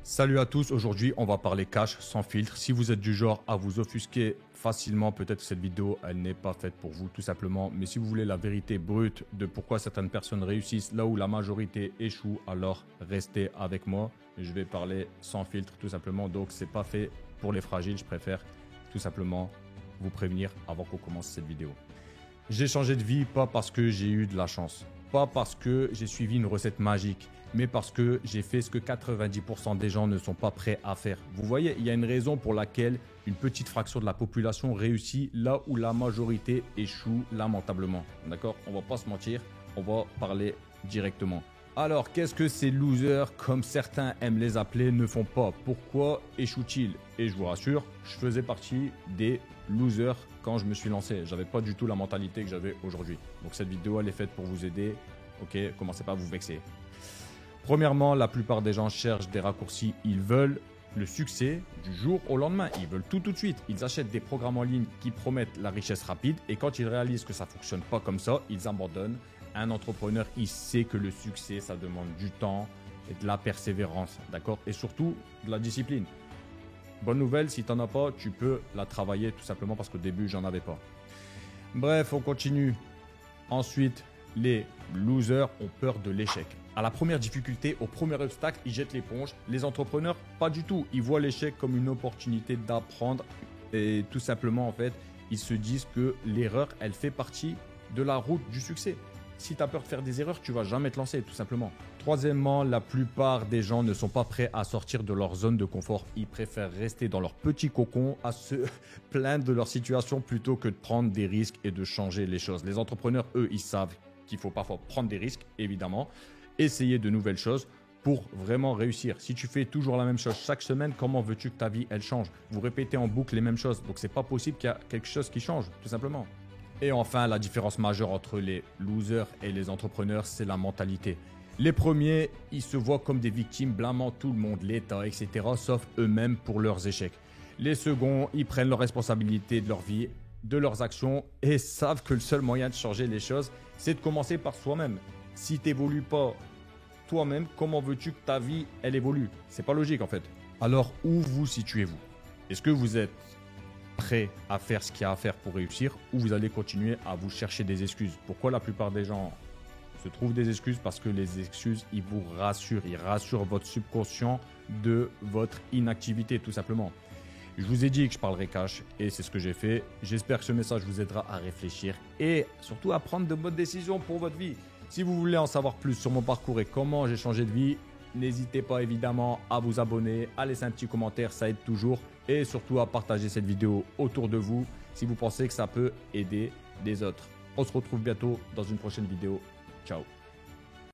Salut à tous, aujourd'hui on va parler cash sans filtre. Si vous êtes du genre à vous offusquer facilement, peut-être que cette vidéo elle n'est pas faite pour vous tout simplement. Mais si vous voulez la vérité brute de pourquoi certaines personnes réussissent là où la majorité échoue, alors restez avec moi. Je vais parler sans filtre tout simplement, donc c'est pas fait pour les fragiles. Je préfère tout simplement vous prévenir avant qu'on commence cette vidéo. J'ai changé de vie pas parce que j'ai eu de la chance, pas parce que j'ai suivi une recette magique, mais parce que j'ai fait ce que 90% des gens ne sont pas prêts à faire. Vous voyez, il y a une raison pour laquelle une petite fraction de la population réussit là où la majorité échoue lamentablement. D'accord? On va pas se mentir, on va parler directement. Alors, qu'est-ce que ces losers, comme certains aiment les appeler, ne font pas? Pourquoi échouent-ils? Et je vous rassure, je faisais partie des losers quand je me suis lancé. J'avais pas du tout la mentalité que j'avais aujourd'hui. Donc cette vidéo, elle est faite pour vous aider. Ok, commencez pas à vous vexer. Premièrement, la plupart des gens cherchent des raccourcis. Ils veulent le succès du jour au lendemain. Ils veulent tout de suite. Ils achètent des programmes en ligne qui promettent la richesse rapide. Et quand ils réalisent que ça ne fonctionne pas comme ça, ils abandonnent. Un entrepreneur, il sait que le succès, ça demande du temps et de la persévérance. D'accord? Et surtout, de la discipline. Bonne nouvelle, si tu n'en as pas, tu peux la travailler tout simplement parce qu'au début, j'en avais pas. Bref, on continue. Ensuite, les losers ont peur de l'échec. À la première difficulté, au premier obstacle, ils jettent l'éponge. Les entrepreneurs, pas du tout. Ils voient l'échec comme une opportunité d'apprendre. Et tout simplement, en fait, ils se disent que l'erreur, elle fait partie de la route du succès. Si tu as peur de faire des erreurs, tu vas jamais te lancer, tout simplement. Troisièmement, la plupart des gens ne sont pas prêts à sortir de leur zone de confort. Ils préfèrent rester dans leur petit cocon, à se plaindre de leur situation plutôt que de prendre des risques et de changer les choses. Les entrepreneurs, eux, ils savent qu'il faut parfois prendre des risques, évidemment, essayer de nouvelles choses pour vraiment réussir. Si tu fais toujours la même chose chaque semaine, comment veux-tu que ta vie, elle change? Vous répétez en boucle les mêmes choses. Donc, c'est pas possible qu'il y a quelque chose qui change, tout simplement. Et enfin, la différence majeure entre les losers et les entrepreneurs, c'est la mentalité. Les premiers, ils se voient comme des victimes, blâmant tout le monde, l'État, etc., sauf eux-mêmes pour leurs échecs. Les seconds, ils prennent leurs responsabilités de leur vie, de leurs actions et savent que le seul moyen de changer les choses, c'est de commencer par soi-même. Si tu n'évolues pas toi-même, comment veux-tu que ta vie, elle évolue? C'est pas logique en fait. Alors, où vous situez-vous? Est-ce que vous êtes prêt à faire ce qu'il y a à faire pour réussir ou vous allez continuer à vous chercher des excuses? Pourquoi la plupart des gens se trouvent des excuses? Parce que les excuses, ils vous rassurent. Ils rassurent votre subconscient de votre inactivité, tout simplement. Je vous ai dit que je parlerais cash et c'est ce que j'ai fait. J'espère que ce message vous aidera à réfléchir et surtout à prendre de bonnes décisions pour votre vie. Si vous voulez en savoir plus sur mon parcours et comment j'ai changé de vie, n'hésitez pas évidemment à vous abonner, à laisser un petit commentaire, ça aide toujours. Et surtout à partager cette vidéo autour de vous si vous pensez que ça peut aider des autres. On se retrouve bientôt dans une prochaine vidéo. Ciao.